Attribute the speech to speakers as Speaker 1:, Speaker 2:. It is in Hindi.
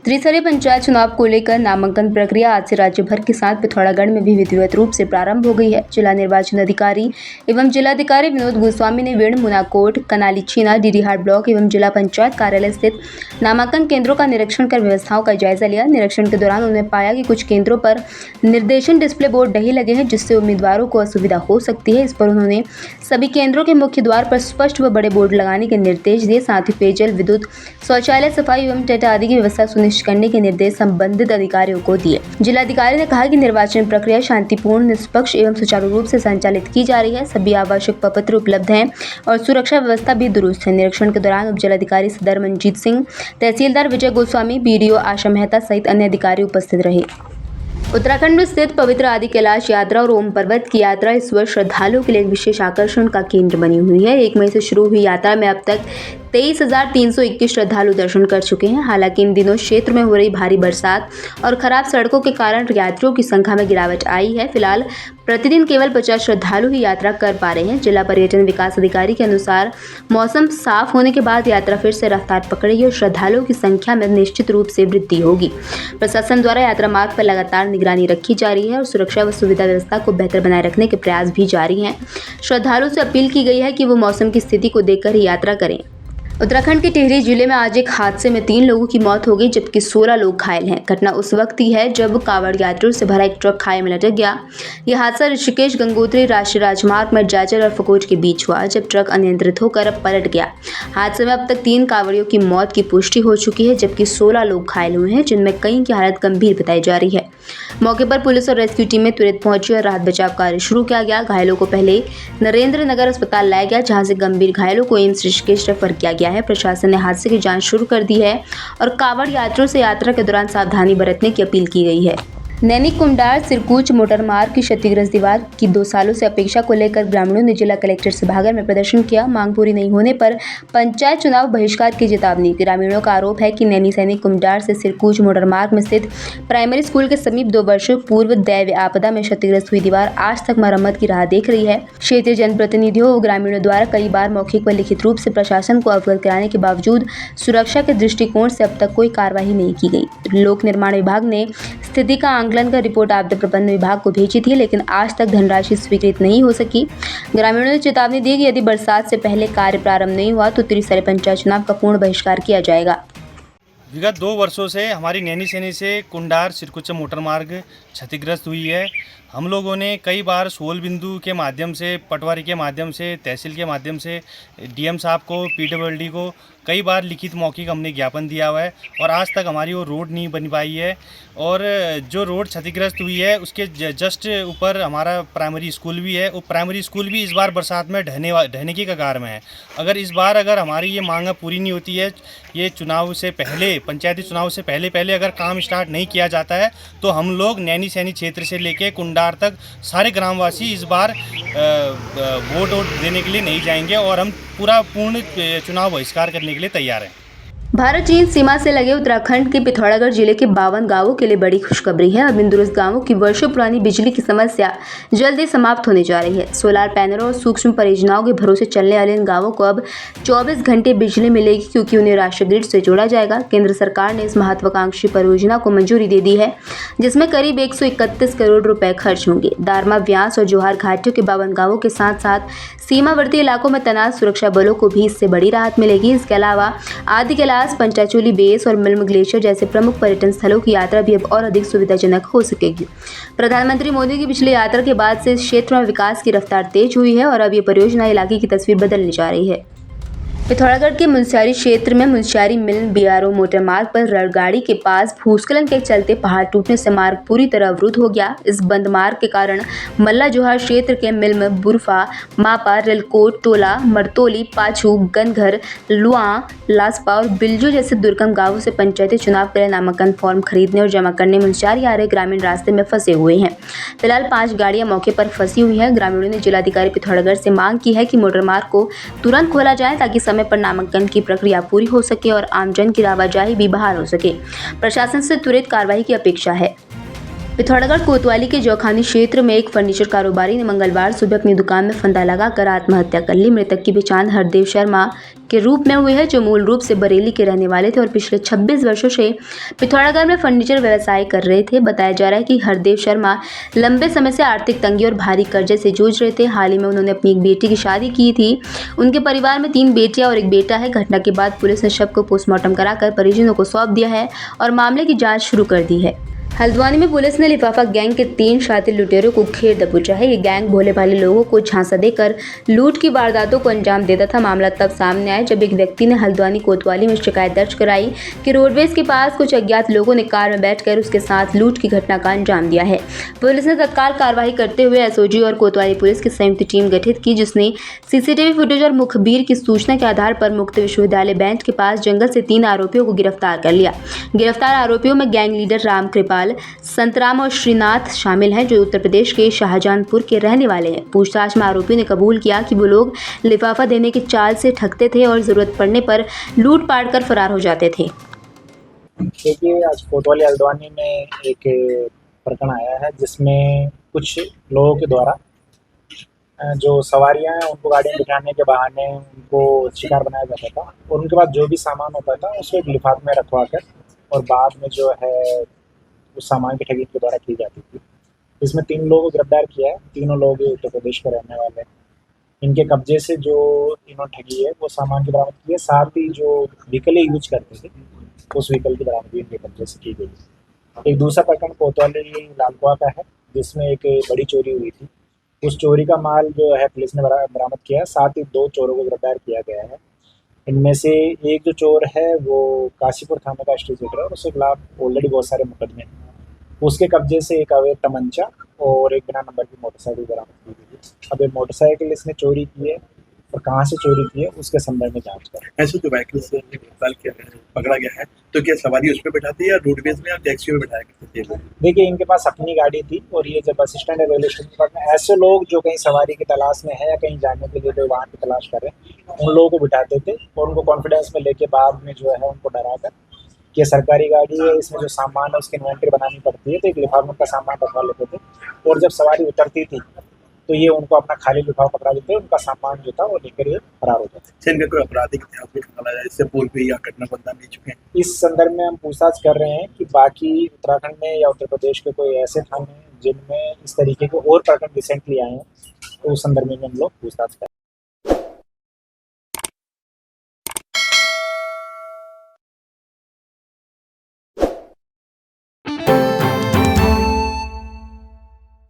Speaker 1: त्रिस्तरीय पंचायत चुनाव को लेकर नामांकन प्रक्रिया आज से राज्य भर के साथ पिथौरागढ़ में भी विधिवत रूप से प्रारंभ हो गई है। जिला निर्वाचन अधिकारी एवं जिलाधिकारी विनोद गोस्वामी ने वेण, मुनाकोट, कनाली छीना, डीडीहाट ब्लॉक एवं जिला पंचायत कार्यालय स्थित नामांकन केंद्रों का निरीक्षण कर व्यवस्थाओं का जायजा लिया। निरीक्षण के दौरान उन्होंने पाया कि कुछ केंद्रों पर निर्देशन डिस्प्ले बोर्ड नहीं लगे हैं, जिससे उम्मीदवारों को असुविधा हो सकती है। इस पर उन्होंने सभी केंद्रों के मुख्य द्वार पर स्पष्ट व बड़े बोर्ड लगाने के निर्देश दिए। साथ ही पेयजल, विद्युत, शौचालय, सफाई एवं टेटा आदि की व्यवस्था सुनिश्चित करने के निर्देश संबंधित अधिकारियों को दिए। जिलाधिकारी ने कहा कि निर्वाचन प्रक्रिया शांतिपूर्ण, निष्पक्ष एवं सुचारू रूप से संचालित की जा रही है। सभी आवश्यक प्रपत्र उपलब्ध हैं और सुरक्षा व्यवस्था भी दुरुस्त है। निरीक्षण के दौरान उप जिलाधिकारी सदर मनजीत सिंह, तहसीलदार विजय गोस्वामी, बीडीओ आशा मेहता सहित अन्य अधिकारी उपस्थित रहे। उत्तराखंड में स्थित पवित्र आदि कैलाश यात्रा और ओम पर्वत की यात्रा इस वर्ष श्रद्धालुओं के लिए एक विशेष आकर्षण का केंद्र बनी हुई है। 1 मई से शुरू हुई यात्रा में अब तक 23,321 श्रद्धालु दर्शन कर चुके हैं। हालांकि इन दिनों क्षेत्र में हो रही भारी बरसात और खराब सड़कों के कारण यात्रियों की संख्या में गिरावट आई है। फिलहाल प्रतिदिन केवल 50 श्रद्धालु ही यात्रा कर पा रहे हैं। जिला पर्यटन विकास अधिकारी के अनुसार मौसम साफ होने के बाद यात्रा फिर से रफ्तार पकड़ेगी और श्रद्धालुओं की संख्या में निश्चित रूप से वृद्धि होगी। प्रशासन द्वारा यात्रा मार्ग पर लगातार निगरानी रखी जा रही है और सुरक्षा व सुविधा व्यवस्था को बेहतर बनाए रखने के प्रयास भी जारी हैं। श्रद्धालुओं से अपील की गई है कि वो मौसम की स्थिति को देखकर ही यात्रा करें। उत्तराखंड के टिहरी जिले में आज एक हादसे में 3 लोगों की मौत हो गई, जबकि 16 लोग घायल हैं। घटना उस वक्त की है जब कावड़ यात्रियों से भरा एक ट्रक खाई में लटक गया। यह हादसा ऋषिकेश गंगोत्री राष्ट्रीय राजमार्ग में जाजर और फकोज के बीच हुआ, जब ट्रक अनियंत्रित होकर पलट गया। हादसे में अब तक 3 कावड़ियों की मौत की पुष्टि हो चुकी है, जबकि 16 लोग घायल हुए हैं, जिनमें कई की हालत गंभीर बताई जा रही है। मौके पर पुलिस और रेस्क्यू टीमें तुरंत पहुंची और राहत बचाव कार्य शुरू किया गया। घायलों को पहले नरेंद्र नगर अस्पताल लाया गया, जहां से गंभीर घायलों को एम्स ऋषिकेश रेफर किया गया है। प्रशासन ने हादसे की जांच शुरू कर दी है और कावड़ यात्रियों से यात्रा के दौरान सावधानी बरतने की अपील की गई है। नैनी कुंडार सिरकूच मोटर मार्ग की क्षतिग्रस्त दीवार की 2 सालों से अपेक्षा को लेकर ग्रामीणों ने जिला कलेक्टर सभागार में प्रदर्शन किया। मांग पूरी नहीं होने पर पंचायत चुनाव बहिष्कार की चेतावनी। ग्रामीणों का आरोप है कि नैनी सैनिक कुंडार से सिरकूच मोटर मार्ग में स्थित प्राइमरी स्कूल के समीप 2 वर्षों पूर्व दैवीय आपदा में क्षतिग्रस्त हुई दीवार आज तक मरम्मत की राह देख रही है। क्षेत्रीय जनप्रतिनिधियों व ग्रामीणों द्वारा कई बार मौखिक व लिखित रूप से प्रशासन को अवगत कराने के बावजूद सुरक्षा के दृष्टिकोण से अब तक कोई कार्रवाई नहीं की गई। लोक निर्माण विभाग ने स्थिति का आंकलन कर रिपोर्ट आपदा प्रबंधन विभाग को भेजी थी, लेकिन आज तक धनराशि स्वीकृत नहीं हो सकी। ग्रामीणों ने चेतावनी दी कि यदि बरसात से पहले कार्य प्रारंभ नहीं हुआ तो त्रिस्तरीय पंचायत चुनाव का पूर्ण बहिष्कार किया जाएगा।
Speaker 2: विगत 2 वर्षों से हमारी नैनी सैनी से कुंडार सिरकुचा मोटर मार्ग क्षतिग्रस्त हुई है। हम लोगों ने कई बार 16 बिंदु के माध्यम से, पटवारी के माध्यम से, तहसील के माध्यम से, डीएम साहब को, पीडब्ल्यूडी को कई बार लिखित मौखिक हमने ज्ञापन दिया हुआ है और आज तक हमारी वो रोड नहीं बन पाई है। और जो रोड क्षतिग्रस्त हुई है उसके जस्ट ऊपर हमारा प्राइमरी स्कूल भी है। वो प्राइमरी स्कूल भी इस बार बरसात में ढहने की कगार में है। अगर हमारी ये मांग पूरी नहीं होती है, ये चुनाव से पहले, पंचायती चुनाव से पहले अगर काम स्टार्ट नहीं किया जाता है, तो हम लोग नैनी सैनी क्षेत्र से लेके कुंडार तक सारे ग्रामवासी इस बार वोट देने के लिए नहीं जाएंगे और हम पूर्ण चुनाव बहिष्कार करने के लिए तैयार हैं।
Speaker 1: भारत चीन सीमा से लगे उत्तराखंड के पिथौरागढ़ जिले के 52 गांवों के लिए बड़ी खुशखबरी है। अब इन दूरस्थ गांवों की वर्षों पुरानी बिजली की समस्या जल्द ही समाप्त होने जा रही है। सोलार पैनलों और सूक्ष्म परियोजनाओं के भरोसे चलने वाले इन गांवों को अब 24 घंटे बिजली मिलेगी, क्योंकि उन्हें राष्ट्रीय ग्रिड से जोड़ा जाएगा। केंद्र सरकार ने इस महत्वाकांक्षी परियोजना को मंजूरी दे दी है, जिसमें करीब 131 करोड़ रुपए खर्च होंगे। दारमा, व्यास और जोहार घाटियों के 52 गांवों के साथ साथ सीमावर्ती इलाकों में तैनात सुरक्षा बलों को भी इससे बड़ी राहत मिलेगी। इसके अलावा आदि कैलाश, पंचाचूली बेस और मिल्म ग्लेशियर जैसे प्रमुख पर्यटन स्थलों की यात्रा भी अब और अधिक सुविधाजनक हो सकेगी। प्रधानमंत्री मोदी की पिछली यात्रा के बाद से इस क्षेत्र में विकास की रफ्तार तेज हुई है और अब ये परियोजना इलाके की तस्वीर बदलने जा रही है। पिथौरागढ़ के मुनस्यारी क्षेत्र में मुनस्यारी मिल्म बीआरओ मोटर मार्ग पर रड़गाड़ी के पास भूस्खलन के चलते पहाड़ टूटने से मार्ग पूरी तरह अवरुद्ध हो गया। इस बंद मार्ग के कारण मल्ला जोहार क्षेत्र के मिल्म, बुरफा, मापा, रिलकोट, टोला, मरतोली, पाछू, गनघर, लुआ, लासपा और बिल्जू जैसे दुर्गम गांवों से पंचायती चुनाव के लिए नामांकन फॉर्म खरीदने और जमा करने मुनस्यारी आ रहे ग्रामीण रास्ते में फंसे हुए हैं। फिलहाल 5 गाड़ियां मौके पर फंसी हुई हैं। ग्रामीणों ने जिलाधिकारी पिथौरागढ़ से मांग की है कि मोटर मार्ग को तुरंत खोला जाए, ताकि समय पर नामांकन की प्रक्रिया पूरी हो सके और आमजन की आवाजाही भी बहाल हो सके। प्रशासन से त्वरित कार्रवाई की अपेक्षा है। पिथौरागढ़ कोतवाली के जौखानी क्षेत्र में एक फर्नीचर कारोबारी ने मंगलवार सुबह अपनी दुकान में फंदा लगाकर आत्महत्या कर ली। मृतक की पहचान हरदेव शर्मा के रूप में हुई है, जो मूल रूप से बरेली के रहने वाले थे और पिछले 26 वर्षों से पिथौरागढ़ में फर्नीचर व्यवसाय कर रहे थे। बताया जा रहा है कि हरदेव शर्मा लंबे समय से आर्थिक तंगी और भारी कर्जे से जूझ रहे थे। हाल ही में उन्होंने अपनी एक बेटी की शादी की थी। उनके परिवार में 3 बेटियां और एक बेटा है। घटना के बाद पुलिस ने शव को पोस्टमार्टम कराकर परिजनों को सौंप दिया है और मामले की जाँच शुरू कर दी है। हल्द्वानी में पुलिस ने लिफाफा गैंग के 3 शातिर लुटेरों को घेर दबोचा है। ये गैंग भोले भाले लोगों को झांसा देकर लूट की वारदातों को अंजाम देता था। मामला तब सामने आया जब एक व्यक्ति ने हल्द्वानी कोतवाली में शिकायत दर्ज कराई कि रोडवेज के पास कुछ अज्ञात लोगों ने कार में बैठकर उसके साथ लूट की घटना का अंजाम दिया है। पुलिस ने तत्काल कार्रवाई करते हुए एसओजी और कोतवाली पुलिस की संयुक्त टीम गठित की, जिसने सीसीटीवी फुटेज और मुखबिर की सूचना के आधार पर मुक्त विश्वविद्यालय बेंच के पास जंगल से 3 आरोपियों को गिरफ्तार कर लिया। गिरफ्तार आरोपियों में गैंग लीडर राम कृपाल, संतराम और श्रीनाथ शामिल हैं, जो उत्तर प्रदेश के शाहजहांपुर के रहने वाले हैं। पूछताछ में आरोपियों ने कबूल किया कि वो लोग लिफाफा देने की चाल से ठगते थे और जरूरत पड़ने पर लूट पाट कर फरार हो जाते थे।
Speaker 3: देखिए, आज कोतवाली हल्द्वानी में एक प्रकरण आया है जिसमें कुछ लोगों के द्वारा जो सवारियां हैं उनको गाड़ी में बिठाने के बहाने उनको शिकार बनाया जाता था और उनके पास जो भी सामान होता था उसको एक लिफाफे में रखवा कर और बाद में जो है उस सामान की ठगी के द्वारा की जाती थी। इसमें 3 लोगों को गिरफ्तार किया है। तीनों लोग उत्तर प्रदेश के रहने वाले हैं। इनके कब्जे से जो इन्होंने ठगी है वो सामान की बरामद की है, साथ ही जो व्हीकल यूज करते थे उस व्हीकल की बरामदगी इनके कब्जे से की गई। एक दूसरा प्रकरण कोतवाली लालकुआ का है जिसमें एक बड़ी चोरी हुई थी। उस चोरी का माल जो है पुलिस ने बरामद किया है, साथ ही 2 चोरों को गिरफ्तार किया गया है। इनमें से एक जो चोर है वो काशीपुर थाने का स्टेट है और उसके खिलाफ ऑलरेडी बहुत सारे मुकदमे हैं। उसके कब्जे से एक अवैध तमंचा और एक बिना नंबर की मोटरसाइकिल बरामद की गई है। अब ये मोटरसाइकिल इसने चोरी की है और कहाँ से चोरी की है उसके संदर्भ में जांच कर।
Speaker 4: ऐसे जो व्हीकल से गिरफ्तार किया गया है, पकड़ा गया है, तो क्या सवारी उस पर बैठाती है या रोडवेज में या टैक्सी में बैठाया करते थे?
Speaker 3: देखिए, इनके पास अपनी गाड़ी थी और ये जब बस स्टैंड या रेलवे स्टेशन पर ऐसे लोग जो कहीं सवारी की तलाश में है या कहीं जाने के लिए कोई वाहन की तलाश कर रहे हैं उन लोगों को बिठाते थे और उनको कॉन्फिडेंस में लेके बाद में जो है उनको डराकर कि सरकारी गाड़ी है, इसमें जो सामान है उसकी इन्वेंट्री बनानी पड़ती है, तो एक लिफाफे में का सामान रखवा लेते थे और जब सवारी उतरती थी तो ये उनको अपना खाली लिफाफा पकड़ा देते, उनका सामान जो था वो लेकर ये फरार हो जाते।
Speaker 4: इनका कोई आपराधिक इतिहास भी खंगाला जाए, इससे पूर्व भी या घटना को अंजाम दे चुके हैं?
Speaker 3: इस संदर्भ में हम पूछताछ कर रहे हैं कि बाकी उत्तराखंड में या उत्तर प्रदेश के कोई ऐसे थाने जिनमें इस तरीके के और प्रकरण रिसेंटली आए हैं, तो उस संदर्भ में हम लोग पूछताछ कर रहे हैं।